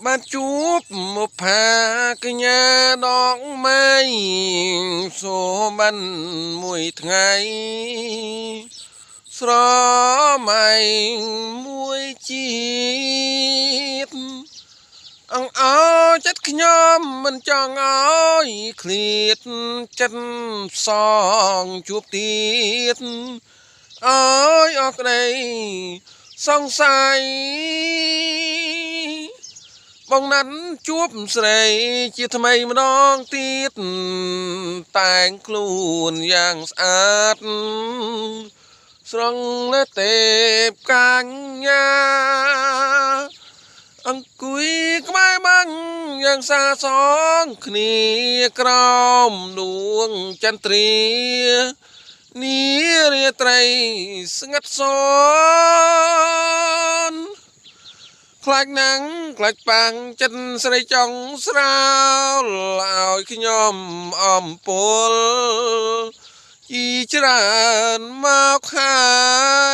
បានជួបមកផាកញ្ញាដងម៉ៃសូមបានមួយថ្ងៃស្រមៃមួយជាតិអង្អោចិត្តខ្ញុំមិនចង់ឲ្យឃ្លាតចិត្តសងជួបទៀតអើយអរក្តីសង្ស័យបងណាត់ជួបស្រីជាថ្មីម្ដងទៀតតែងខ្លួនយ៉ាងស្អាតស្រង់លេទេពកាញ្ញាអង្គុយក្បែរបាំងយ៉ាងសាសងគ្នាក្រោមដួងចន្ទ្រានារាត្រីស្ងាត់សនខ្លាចណាំងខ្លាចប៉ាំងចិត្តស្រីចង់ស្រាលឲ្យខ្ញុំអំពុលជីច្រើនមកហើយ